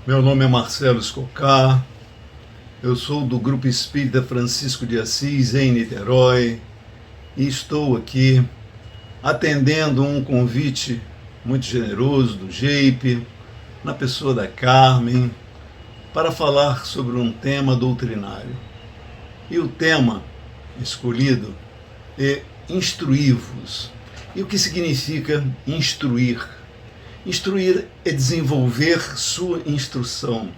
Meu nome é Marcelo Escocar, eu sou do Grupo Espírita Francisco de Assis, em Niterói, e estou aqui atendendo um convite muito generoso do GEIP, na pessoa da Carmen, para falar sobre um tema doutrinário. E o tema escolhido é instruí-vos. E o que significa instruir? Instruir é desenvolver sua instrução,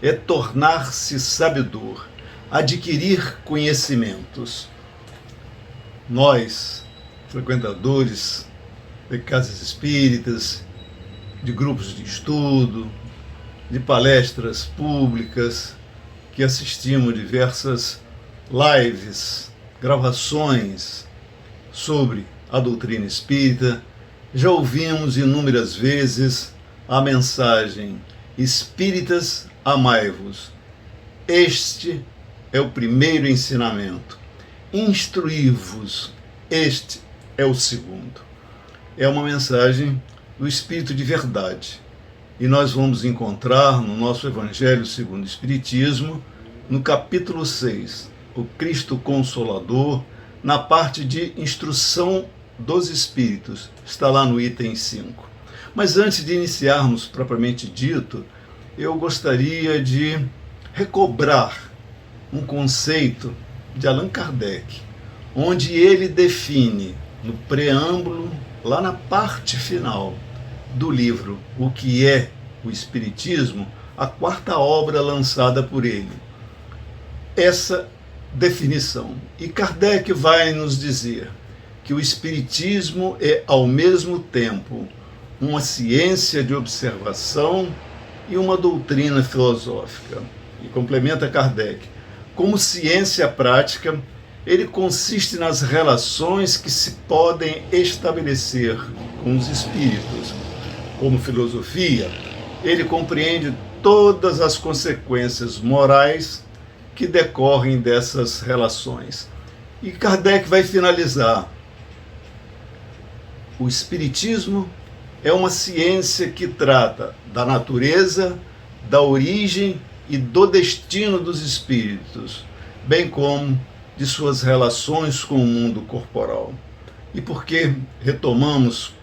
é tornar-se sabedor, adquirir conhecimentos. Nós, frequentadores de casas espíritas, de grupos de estudo, de palestras públicas, que assistimos diversas lives, gravações sobre a doutrina espírita, já ouvimos inúmeras vezes a mensagem: Espíritas, amai-vos. Este é o primeiro ensinamento. Instruí-vos. Este é o segundo. É uma mensagem do Espírito de verdade. E nós vamos encontrar no nosso Evangelho segundo o Espiritismo, no capítulo 6, o Cristo Consolador, na parte de instrução dos Espíritos. Está lá no item 5. Mas antes de iniciarmos propriamente dito, eu gostaria de recobrar um conceito de Allan Kardec, onde ele define, no preâmbulo, lá na parte final do livro O que é o Espiritismo, a quarta obra lançada por ele. Essa definição. E Kardec vai nos dizer que o Espiritismo é, ao mesmo tempo, uma ciência de observação e uma doutrina filosófica. E complementa Kardec: como ciência prática, ele consiste nas relações que se podem estabelecer com os espíritos. Como filosofia, ele compreende todas as consequências morais que decorrem dessas relações. E Kardec vai finalizar: o Espiritismo é uma ciência que trata da natureza, da origem e do destino dos espíritos, bem como de suas relações com o mundo corporal. E por que retomamos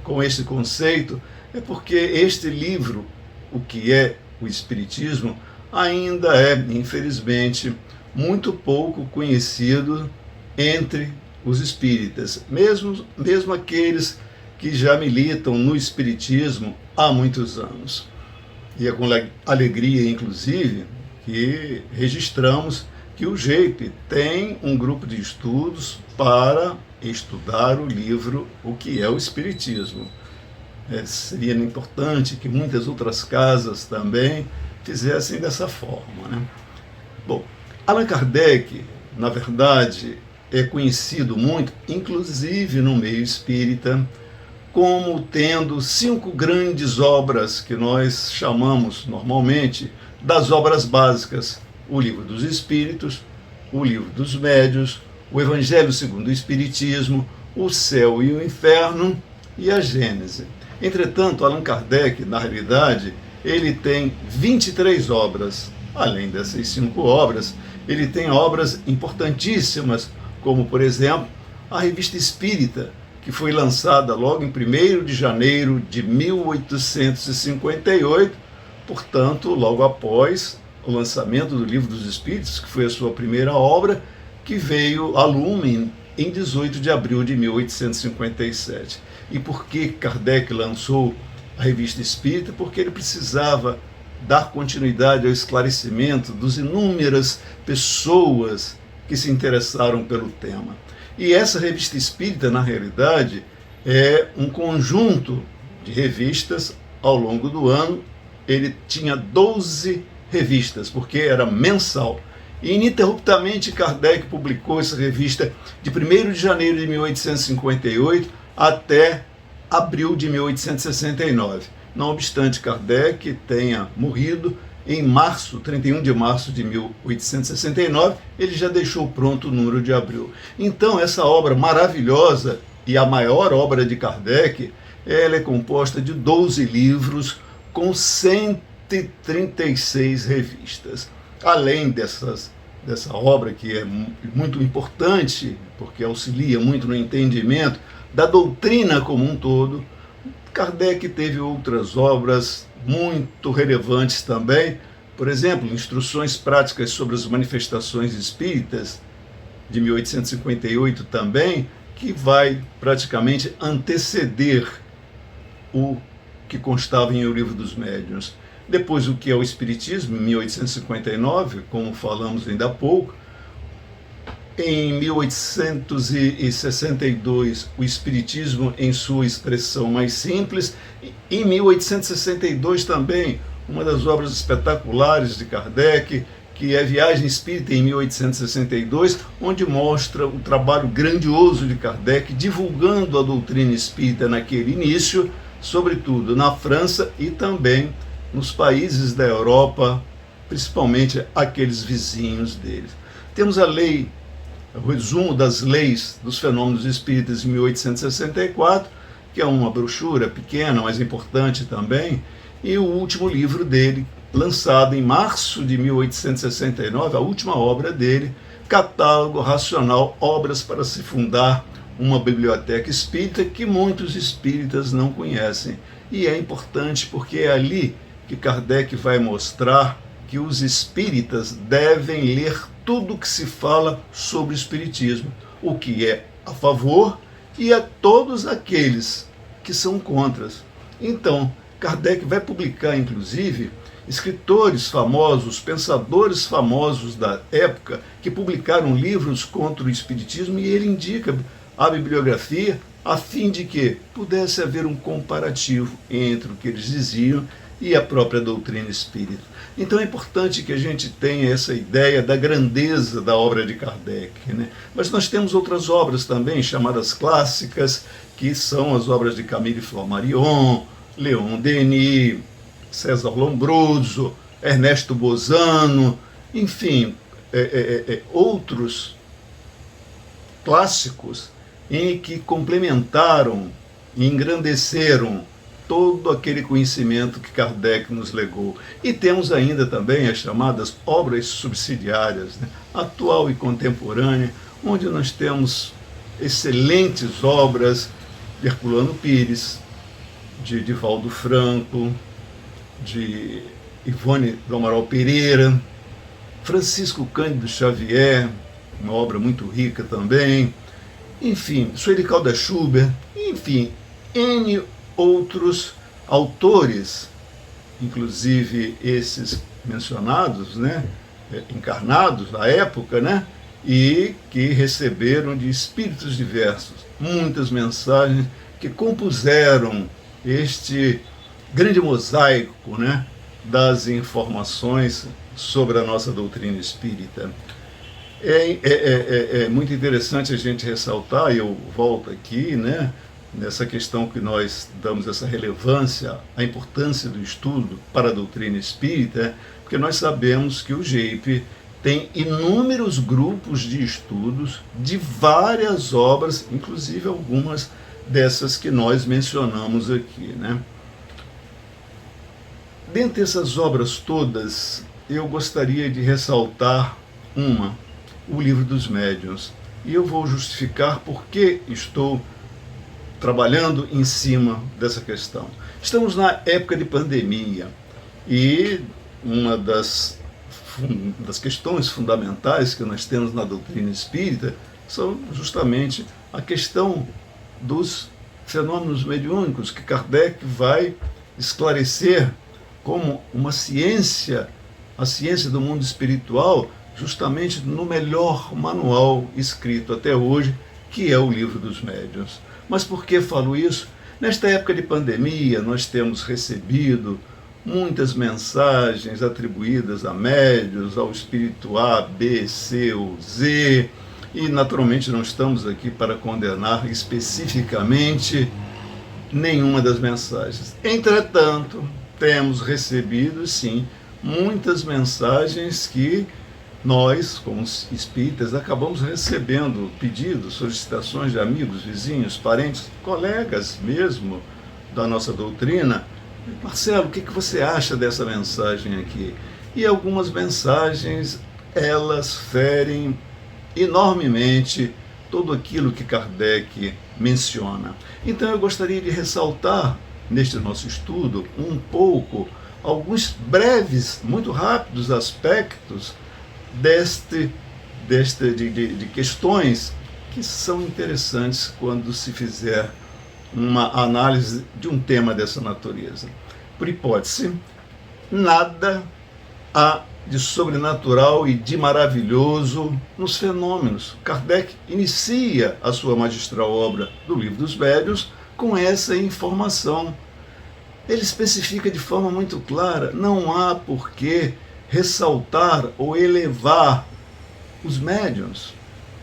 com este conceito? É porque este livro, O que é o Espiritismo, ainda é, infelizmente, muito pouco conhecido entre os espíritas, mesmo aqueles que já militam no espiritismo há muitos anos. E é com alegria, inclusive, que registramos que o GEIP tem um grupo de estudos para estudar o livro O que é o Espiritismo. Seria importante que muitas outras casas também fizessem dessa forma, né? Bom, Allan Kardec, na verdade, é conhecido muito, inclusive no meio espírita, como tendo 5 grandes obras que nós chamamos normalmente das obras básicas: o Livro dos Espíritos, o Livro dos Médiuns, o Evangelho segundo o Espiritismo, o Céu e o Inferno e a Gênese. Entretanto, Allan Kardec, na realidade, ele tem 23 obras. Além dessas 5 obras, ele tem obras importantíssimas, como, por exemplo, a Revista Espírita, que foi lançada logo em 1º de janeiro de 1858, portanto, logo após o lançamento do Livro dos Espíritos, que foi a sua primeira obra, que veio a lume em 18 de abril de 1857. E por que Kardec lançou a Revista Espírita? Porque ele precisava dar continuidade ao esclarecimento dos inúmeras pessoas que se interessaram pelo tema. E essa Revista Espírita, na realidade, é um conjunto de revistas ao longo do ano. Ele tinha 12 revistas, porque era mensal. E ininterruptamente Kardec publicou essa revista de 1º de janeiro de 1858 até abril de 1869. Não obstante Kardec tenha morrido em março, 31 de março de 1869, ele já deixou pronto o número de abril. Então, essa obra maravilhosa e a maior obra de Kardec, ela é composta de 12 livros com 100 136 revistas. Além dessa obra que é muito importante, porque auxilia muito no entendimento da doutrina como um todo, Kardec teve outras obras muito relevantes também. Por exemplo, Instruções Práticas sobre as Manifestações Espíritas, de 1858 também, que vai praticamente anteceder o que constava em O Livro dos Médiuns. Depois, o que é o Espiritismo, em 1859, como falamos ainda há pouco. Em 1862, o Espiritismo em sua expressão mais simples. Em 1862 também, uma das obras espetaculares de Kardec, que é Viagem Espírita, em 1862, onde mostra o trabalho grandioso de Kardec, divulgando a doutrina espírita naquele início, sobretudo na França e também nos países da Europa, principalmente aqueles vizinhos deles. Temos a lei, o resumo das leis dos fenômenos espíritas em 1864, que é uma brochura pequena, mas importante também, e o último livro dele, lançado em março de 1869, a última obra dele, Catálogo Racional, Obras para se Fundar uma Biblioteca Espírita, que muitos espíritas não conhecem. E é importante porque é ali que Kardec vai mostrar que os espíritas devem ler tudo o que se fala sobre o espiritismo, o que é a favor e a todos aqueles que são contra. Então, Kardec vai publicar, inclusive, escritores famosos, pensadores famosos da época, que publicaram livros contra o espiritismo, e ele indica a bibliografia a fim de que pudesse haver um comparativo entre o que eles diziam e a própria doutrina espírita. Então é importante que a gente tenha essa ideia da grandeza da obra de Kardec, né? Mas nós temos outras obras também, chamadas clássicas, que são as obras de Camille Flammarion, Leon Denis, César Lombroso, Ernesto Bozano, enfim, outros clássicos em que complementaram e engrandeceram todo aquele conhecimento que Kardec nos legou. E temos ainda também as chamadas obras subsidiárias, né, atual e contemporânea, onde nós temos excelentes obras de Herculano Pires, de Divaldo Franco, de Ivone do Amaral Pereira, Francisco Cândido Xavier, uma obra muito rica também, enfim, Sueli Caldas Schubert, enfim, N outros autores, inclusive esses mencionados, né, encarnados à época, né, e que receberam de espíritos diversos muitas mensagens que compuseram este grande mosaico, né, das informações sobre a nossa doutrina espírita. É muito interessante a gente ressaltar, e eu volto aqui, né, nessa questão que nós damos essa relevância, a importância do estudo para a doutrina espírita, porque nós sabemos que o GEIP tem inúmeros grupos de estudos de várias obras, inclusive algumas dessas que nós mencionamos aqui, né? Dentre essas obras todas, eu gostaria de ressaltar uma, O Livro dos Médiuns, e eu vou justificar por que estou trabalhando em cima dessa questão. Estamos na época de pandemia e uma das questões fundamentais que nós temos na doutrina espírita são justamente a questão dos fenômenos mediúnicos, que Kardec vai esclarecer como uma ciência, a ciência do mundo espiritual, justamente no melhor manual escrito até hoje, que é o Livro dos Médiuns. Mas por que falo isso? Nesta época de pandemia, nós temos recebido muitas mensagens atribuídas a médiuns, ao espírito A, B, C ou Z, e naturalmente não estamos aqui para condenar especificamente nenhuma das mensagens. Entretanto, temos recebido, sim, muitas mensagens que nós, como espíritas, acabamos recebendo pedidos, solicitações de amigos, vizinhos, parentes, colegas mesmo da nossa doutrina, Marcelo, o que você acha dessa mensagem aqui? E algumas mensagens, elas ferem enormemente tudo aquilo que Kardec menciona. Então eu gostaria de ressaltar, neste nosso estudo, um pouco, alguns breves, muito rápidos aspectos de questões que são interessantes quando se fizer uma análise de um tema dessa natureza. Por hipótese, nada há de sobrenatural e de maravilhoso nos fenômenos. Kardec inicia a sua magistral obra do Livro dos Médiuns com essa informação. Ele especifica de forma muito clara: não há por que ressaltar ou elevar os médiuns.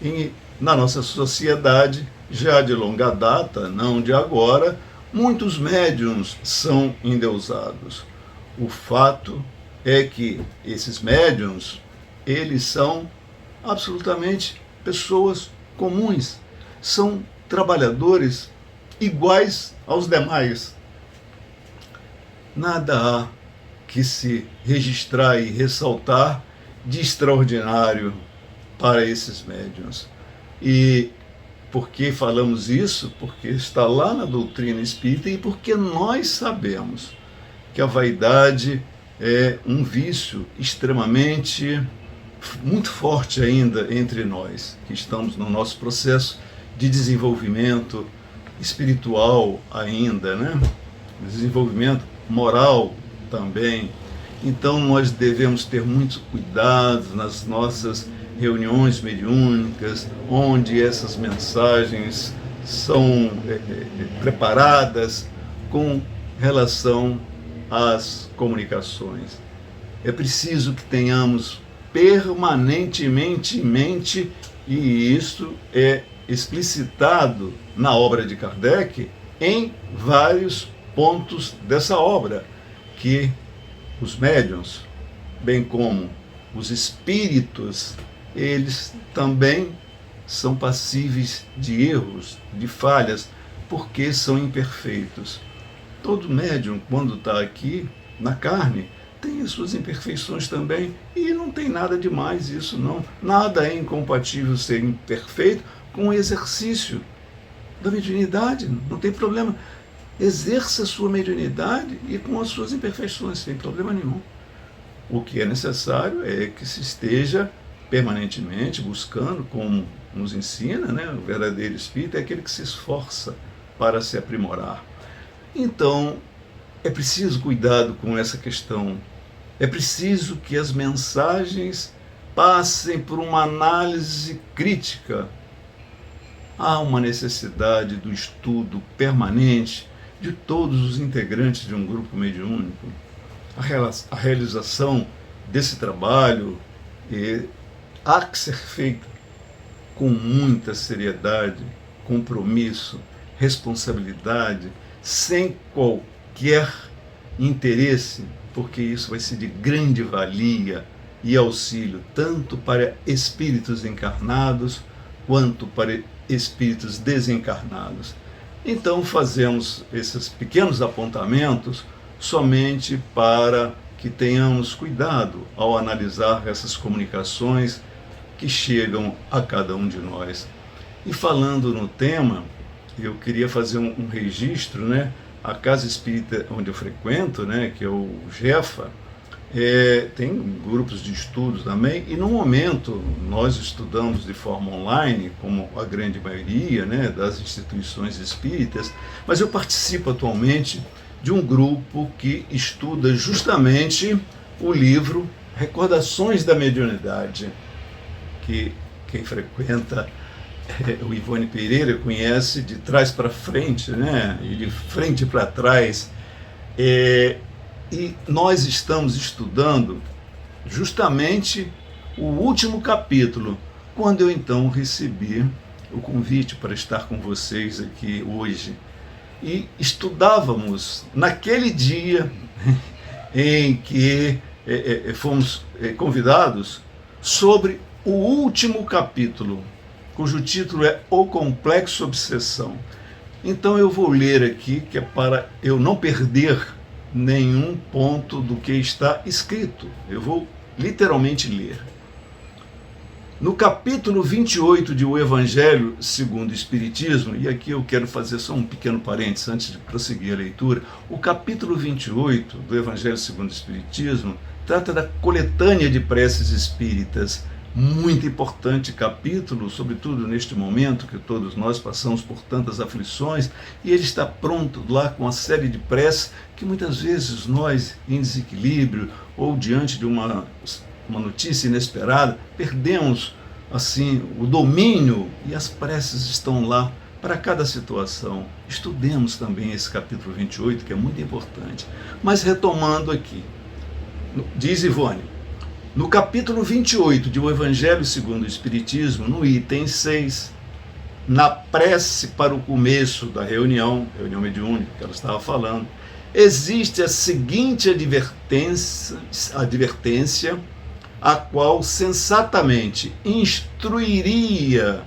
E na nossa sociedade, já de longa data, não de agora, muitos médiuns são endeusados. O fato é que esses médiuns, eles são absolutamente pessoas comuns, são trabalhadores iguais aos demais. Nada há que se registrar e ressaltar de extraordinário para esses médiuns. E por que falamos isso? Porque está lá na doutrina espírita e porque nós sabemos que a vaidade é um vício extremamente, muito forte ainda entre nós, que estamos no nosso processo de desenvolvimento espiritual ainda, né? Desenvolvimento moral também. Então nós devemos ter muito cuidado nas nossas reuniões mediúnicas, onde essas mensagens são preparadas com relação às comunicações. É preciso que tenhamos permanentemente em mente, e isso é explicitado na obra de Kardec em vários pontos dessa obra, que os médiuns, bem como os espíritos, eles também são passíveis de erros, de falhas, porque são imperfeitos. Todo médium, quando está aqui na carne, tem as suas imperfeições também, e não tem nada demais isso não. Nada é incompatível ser imperfeito com o exercício da mediunidade, não tem problema. Exerça a sua mediunidade e com as suas imperfeições, sem problema nenhum. O que é necessário é que se esteja permanentemente buscando, como nos ensina, né? O verdadeiro espírito é aquele que se esforça para se aprimorar. Então, é preciso cuidado com essa questão. É preciso que as mensagens passem por uma análise crítica. Há uma necessidade do estudo permanente de todos os integrantes de um grupo mediúnico. A realização desse trabalho há que ser feita com muita seriedade, compromisso, responsabilidade, sem qualquer interesse, porque isso vai ser de grande valia e auxílio tanto para espíritos encarnados quanto para espíritos desencarnados. Então fazemos esses pequenos apontamentos somente para que tenhamos cuidado ao analisar essas comunicações que chegam a cada um de nós. E falando no tema, eu queria fazer um registro, né? A casa espírita onde eu frequento, né, que é o Jefa, tem grupos de estudos também, e no momento nós estudamos de forma online, como a grande maioria, né, das instituições espíritas, mas eu participo atualmente de um grupo que estuda justamente o livro Recordações da Mediunidade, que quem frequenta o Ivone Pereira conhece de trás para frente, né, e de frente para trás. E nós estamos estudando justamente o último capítulo, quando eu então recebi o convite para estar com vocês aqui hoje. E estudávamos naquele dia em que fomos convidados sobre o último capítulo, cujo título é O Complexo Obsessão. Então eu vou ler aqui, que é para eu não perder nenhum ponto do que está escrito. Eu vou literalmente ler. No capítulo 28 de O Evangelho segundo o Espiritismo, e aqui eu quero fazer só um pequeno parênteses antes de prosseguir a leitura, o capítulo 28 do Evangelho segundo o Espiritismo trata da coletânea de preces espíritas, muito importante capítulo, sobretudo neste momento que todos nós passamos por tantas aflições, e ele está pronto lá com uma série de preces que muitas vezes nós, em desequilíbrio ou diante de uma notícia inesperada, perdemos assim o domínio, e as preces estão lá para cada situação. Estudemos também esse capítulo 28, que é muito importante. Mas retomando aqui, diz Ivone, no capítulo 28 de O Evangelho segundo o Espiritismo, no item 6, na prece para o começo da reunião mediúnica que ela estava falando, existe a seguinte advertência, a qual sensatamente instruiria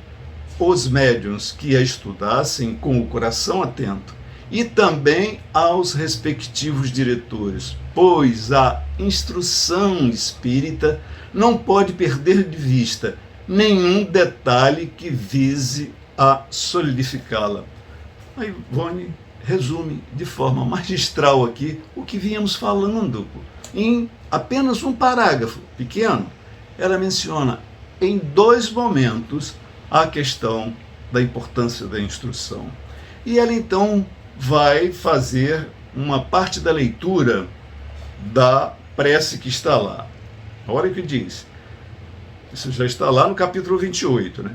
os médiuns que a estudassem com o coração atento, e também aos respectivos diretores, pois a instrução espírita não pode perder de vista nenhum detalhe que vise a solidificá-la. A Ivone resume de forma magistral aqui o que vínhamos falando. Em apenas um parágrafo pequeno, ela menciona em 2 momentos a questão da importância da instrução. E ela então vai fazer uma parte da leitura da prece que está lá. Olha o que diz. Isso já está lá no capítulo 28, né?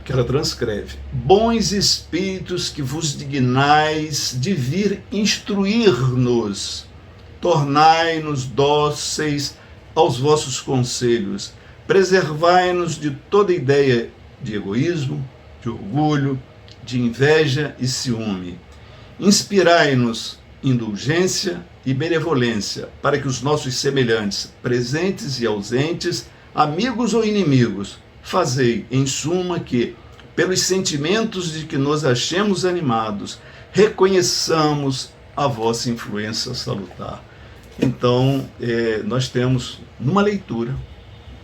Que ela transcreve. Bons espíritos que vos dignais de vir instruir-nos, tornai-nos dóceis aos vossos conselhos, preservai-nos de toda ideia de egoísmo, de orgulho, de inveja e ciúme. Inspirai-nos indulgência e benevolência, para que os nossos semelhantes, presentes e ausentes, amigos ou inimigos, fazei, em suma, que, pelos sentimentos de que nos achemos animados, reconheçamos a vossa influência salutar. Então, nós temos numa leitura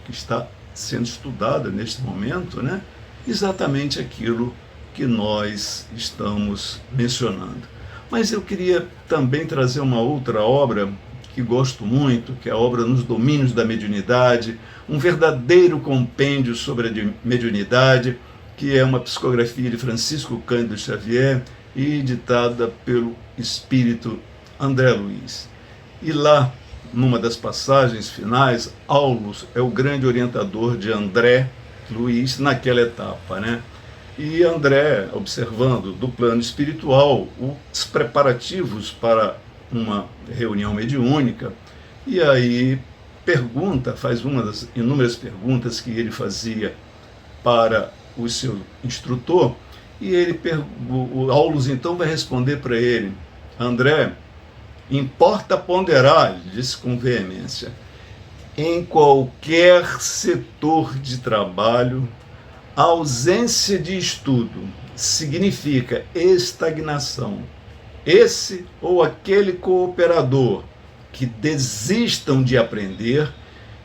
que está sendo estudada neste momento, né, exatamente aquilo que nós estamos mencionando. Mas eu queria também trazer uma outra obra que gosto muito, que é a obra Nos Domínios da Mediunidade, um verdadeiro compêndio sobre a mediunidade, que é uma psicografia de Francisco Cândido Xavier e editada pelo espírito André Luiz. E lá, numa das passagens finais, Aulus é o grande orientador de André Luiz naquela etapa, né? E André, observando do plano espiritual os preparativos para uma reunião mediúnica, e aí faz uma das inúmeras perguntas que ele fazia para o seu instrutor, e o Aulus então vai responder para ele: André, importa ponderar, ele disse com veemência, em qualquer setor de trabalho, a ausência de estudo significa estagnação. Esse ou aquele cooperador que desistam de aprender,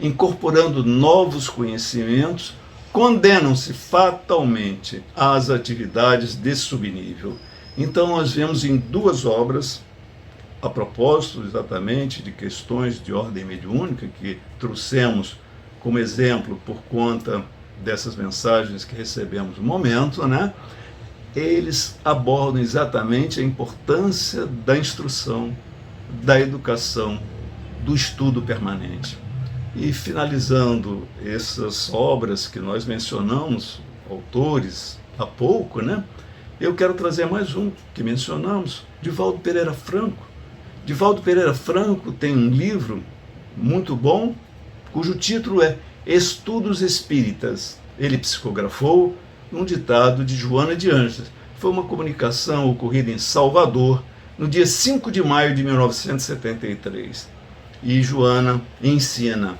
incorporando novos conhecimentos, condenam-se fatalmente às atividades desse subnível. Então nós vemos em 2 obras, a propósito exatamente de questões de ordem mediúnica, que trouxemos como exemplo por conta dessas mensagens que recebemos no momento, né? Eles abordam exatamente a importância da instrução, da educação, do estudo permanente. E finalizando essas obras que nós mencionamos, autores, há pouco, né? Eu quero trazer mais um que mencionamos, Divaldo Pereira Franco. Divaldo Pereira Franco tem um livro muito bom, cujo título é Estudos Espíritas. Ele psicografou um ditado de Joana de Ângeles. Foi uma comunicação ocorrida em Salvador, no dia 5 de maio de 1973. E Joana ensina: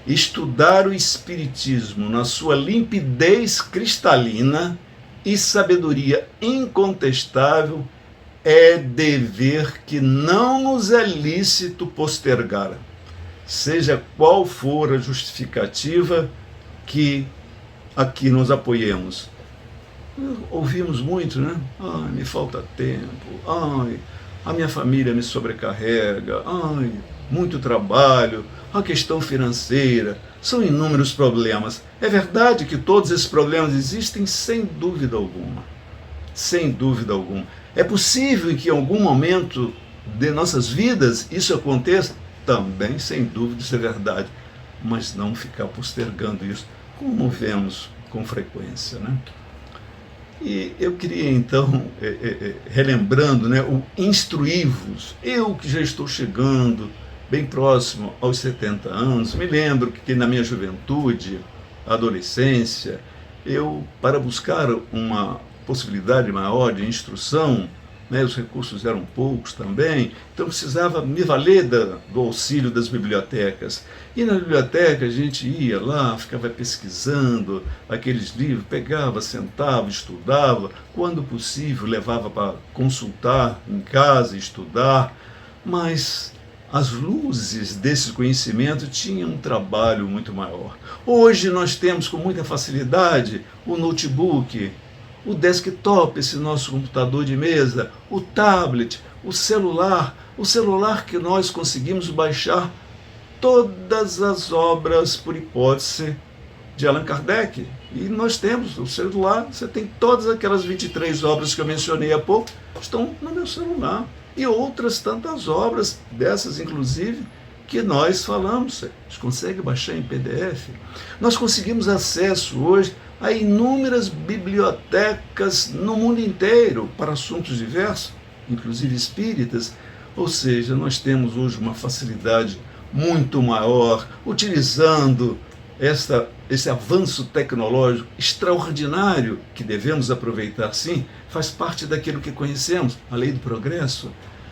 estudar o Espiritismo na sua limpidez cristalina e sabedoria incontestável é dever que não nos é lícito postergar, seja qual for a justificativa que aqui nos apoiemos. Ouvimos muito, né? Ai, me falta tempo, ai, a minha família me sobrecarrega, ai, muito trabalho, a questão financeira, são inúmeros problemas. É verdade que todos esses problemas existem, sem dúvida alguma. Sem dúvida alguma. É possível que em algum momento de nossas vidas isso aconteça? Também, sem dúvida, isso é verdade. Mas não ficar postergando isso, como vemos com frequência, né? E eu queria então, relembrando, né, o instruí-vos, eu que já estou chegando bem próximo aos 70 anos, me lembro que na minha juventude, adolescência, eu, para buscar uma possibilidade maior de instrução, né, os recursos eram poucos também, então precisava me valer do auxílio das bibliotecas. E na biblioteca a gente ia lá, ficava pesquisando aqueles livros, pegava, sentava, estudava, quando possível levava para consultar em casa, estudar, mas as luzes desse conhecimento tinham um trabalho muito maior. Hoje nós temos com muita facilidade o notebook, o desktop, esse nosso computador de mesa, o tablet, o celular que nós conseguimos baixar todas as obras, por hipótese, de Allan Kardec. E nós temos o celular, você tem todas aquelas 23 obras que eu mencionei há pouco, estão no meu celular. E outras tantas obras, dessas inclusive, que nós falamos, a gente consegue baixar em PDF. Nós conseguimos acesso hoje a inúmeras bibliotecas no mundo inteiro para assuntos diversos, inclusive espíritas, ou seja, nós temos hoje uma facilidade muito maior, utilizando esse avanço tecnológico extraordinário que devemos aproveitar, sim, faz parte daquilo que conhecemos, a lei do progresso,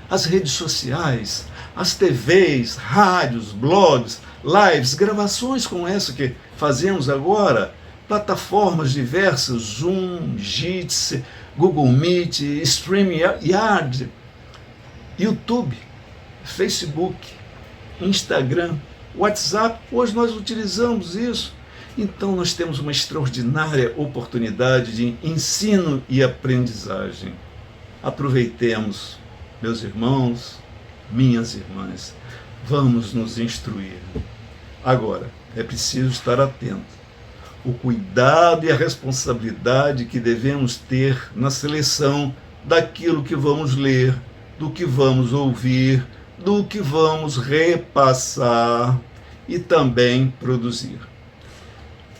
as redes sociais, as TVs, rádios, blogs, lives, gravações como essa que fazemos agora, plataformas diversas, Zoom, Jitsi, Google Meet, StreamYard, YouTube, Facebook, Instagram, WhatsApp, hoje nós utilizamos isso. Então nós temos uma extraordinária oportunidade de ensino e aprendizagem. Aproveitemos, meus irmãos, minhas irmãs, vamos nos instruir. Agora, é preciso estar atento. O cuidado e a responsabilidade que devemos ter na seleção daquilo que vamos ler, do que vamos ouvir, do que vamos repassar e também produzir.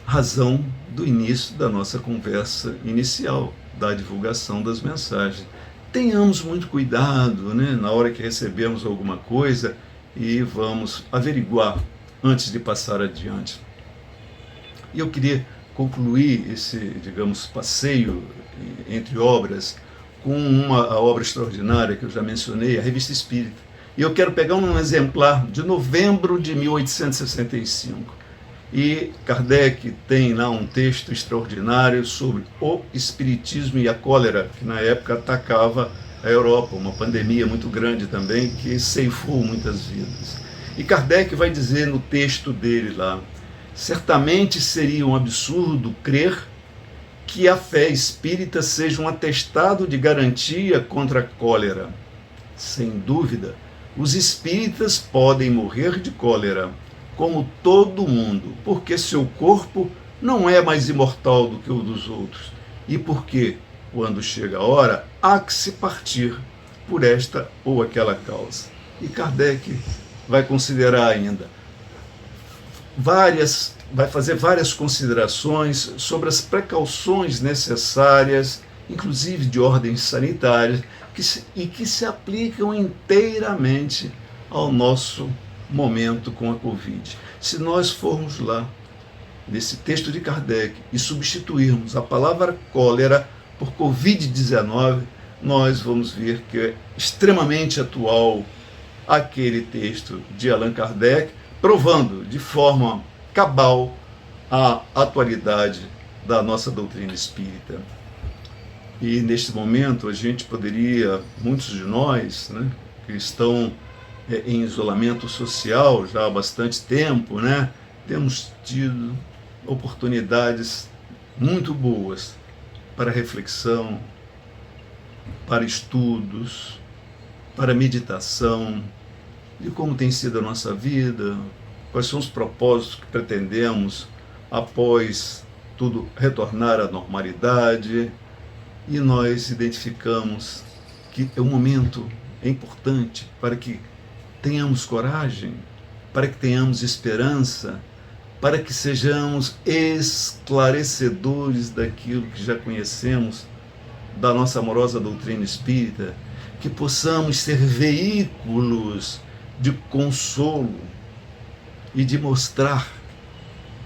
Razão do início da nossa conversa inicial, da divulgação das mensagens. Tenhamos muito cuidado, né, na hora que recebemos alguma coisa e vamos averiguar antes de passar adiante. E eu queria concluir esse, digamos, passeio entre obras com a obra extraordinária que eu já mencionei, a Revista Espírita. E eu quero pegar um exemplar de novembro de 1865. E Kardec tem lá um texto extraordinário sobre o espiritismo e a cólera, que na época atacava a Europa, uma pandemia muito grande também, que ceifou muitas vidas. E Kardec vai dizer no texto dele lá: certamente seria um absurdo crer que a fé espírita seja um atestado de garantia contra a cólera. Sem dúvida, os espíritas podem morrer de cólera, como todo mundo, porque seu corpo não é mais imortal do que o dos outros, e porque, quando chega a hora, há que se partir por esta ou aquela causa. E Kardec vai considerar ainda vai fazer várias considerações sobre as precauções necessárias, inclusive de ordem sanitária, que se aplicam inteiramente ao nosso momento com a Covid. Se nós formos lá, nesse texto de Kardec, e substituirmos a palavra cólera por Covid-19, nós vamos ver que é extremamente atual aquele texto de Allan Kardec, provando de forma cabal a atualidade da nossa doutrina espírita. E neste momento a gente poderia, muitos de nós, né, que estão em isolamento social já há bastante tempo, né, temos tido oportunidades muito boas para reflexão, para estudos, para meditação, de como tem sido a nossa vida, quais são os propósitos que pretendemos após tudo retornar à normalidade. E nós identificamos que é um momento importante para que tenhamos coragem, para que tenhamos esperança, para que sejamos esclarecedores daquilo que já conhecemos da nossa amorosa doutrina espírita, que possamos ser veículos de consolo e de mostrar,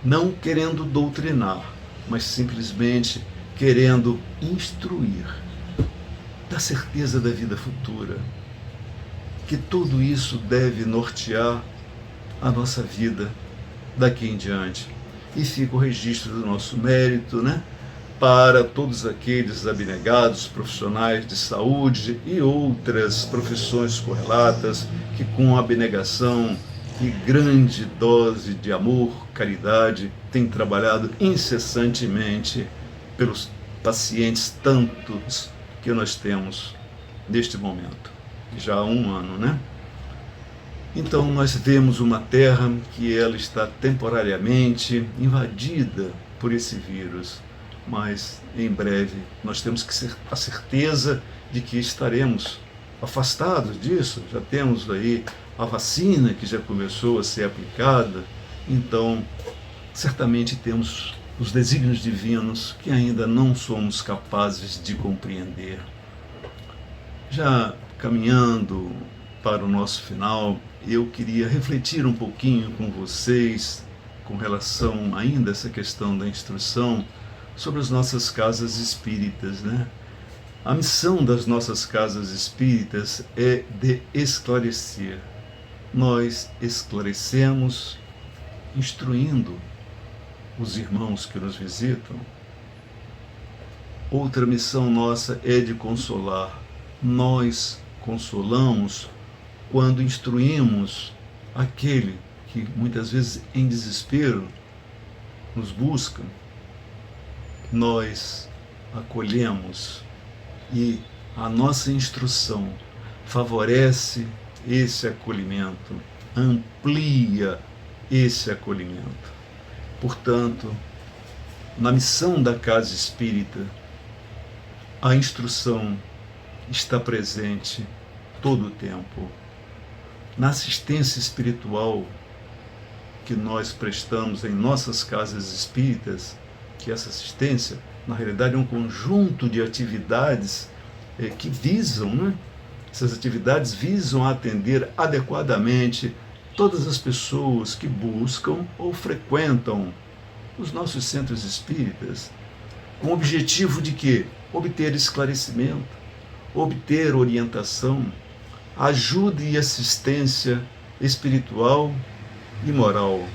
não querendo doutrinar, mas simplesmente querendo instruir, da certeza da vida futura, que tudo isso deve nortear a nossa vida daqui em diante. E fica o registro do nosso mérito, né, para todos aqueles abnegados, profissionais de saúde e outras profissões correlatas que com abnegação e grande dose de amor, caridade, têm trabalhado incessantemente pelos pacientes tantos que nós temos neste momento, já há um ano, né? Então nós vemos uma terra que ela está temporariamente invadida por esse vírus, mas em breve nós temos que ter a certeza de que estaremos afastados disso. Já temos aí a vacina que já começou a ser aplicada, então certamente temos os desígnios divinos que ainda não somos capazes de compreender. Já caminhando para o nosso final, eu queria refletir um pouquinho com vocês com relação ainda a essa questão da instrução sobre as nossas casas espíritas, né? A missão das nossas casas espíritas é de esclarecer. Nós esclarecemos instruindo os irmãos que nos visitam. Outra missão nossa é de consolar. Nós consolamos quando instruímos aquele que muitas vezes em desespero nos busca. Nós acolhemos e a nossa instrução favorece esse acolhimento, amplia esse acolhimento. Portanto, na missão da casa espírita, a instrução está presente todo o tempo. Na assistência espiritual que nós prestamos em nossas casas espíritas, que essa assistência, na realidade, é um conjunto de atividades que visam, né? Essas atividades visam atender adequadamente todas as pessoas que buscam ou frequentam os nossos centros espíritas, com o objetivo de quê? Obter esclarecimento, obter orientação, ajuda e assistência espiritual e moral.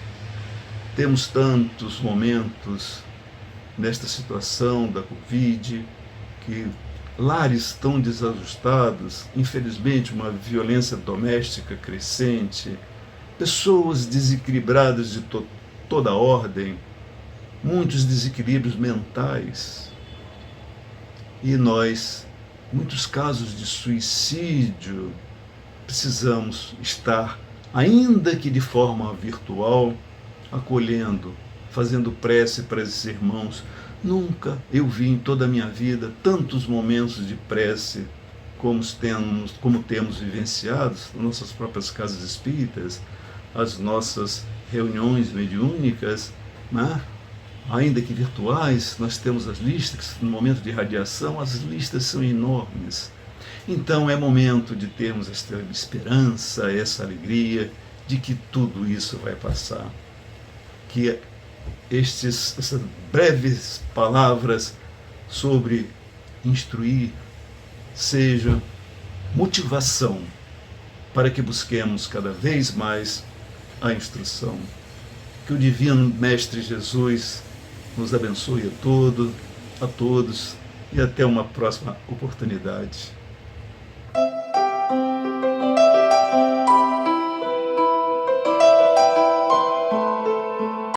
Temos tantos momentos nesta situação da Covid, que lares estão desajustados, infelizmente uma violência doméstica crescente, pessoas desequilibradas de toda ordem, muitos desequilíbrios mentais. E nós, muitos casos de suicídio, precisamos estar, ainda que de forma virtual, acolhendo, fazendo prece para esses irmãos. Nunca eu vi em toda a minha vida tantos momentos de prece como temos vivenciados nas nossas próprias casas espíritas, as nossas reuniões mediúnicas, né? Ainda que virtuais, nós temos as listas, no momento de radiação, as listas são enormes. Então é momento de termos esta esperança, essa alegria de que tudo isso vai passar. Que essas breves palavras sobre instruir sejam motivação para que busquemos cada vez mais a instrução. Que o Divino Mestre Jesus nos abençoe a todos e até uma próxima oportunidade.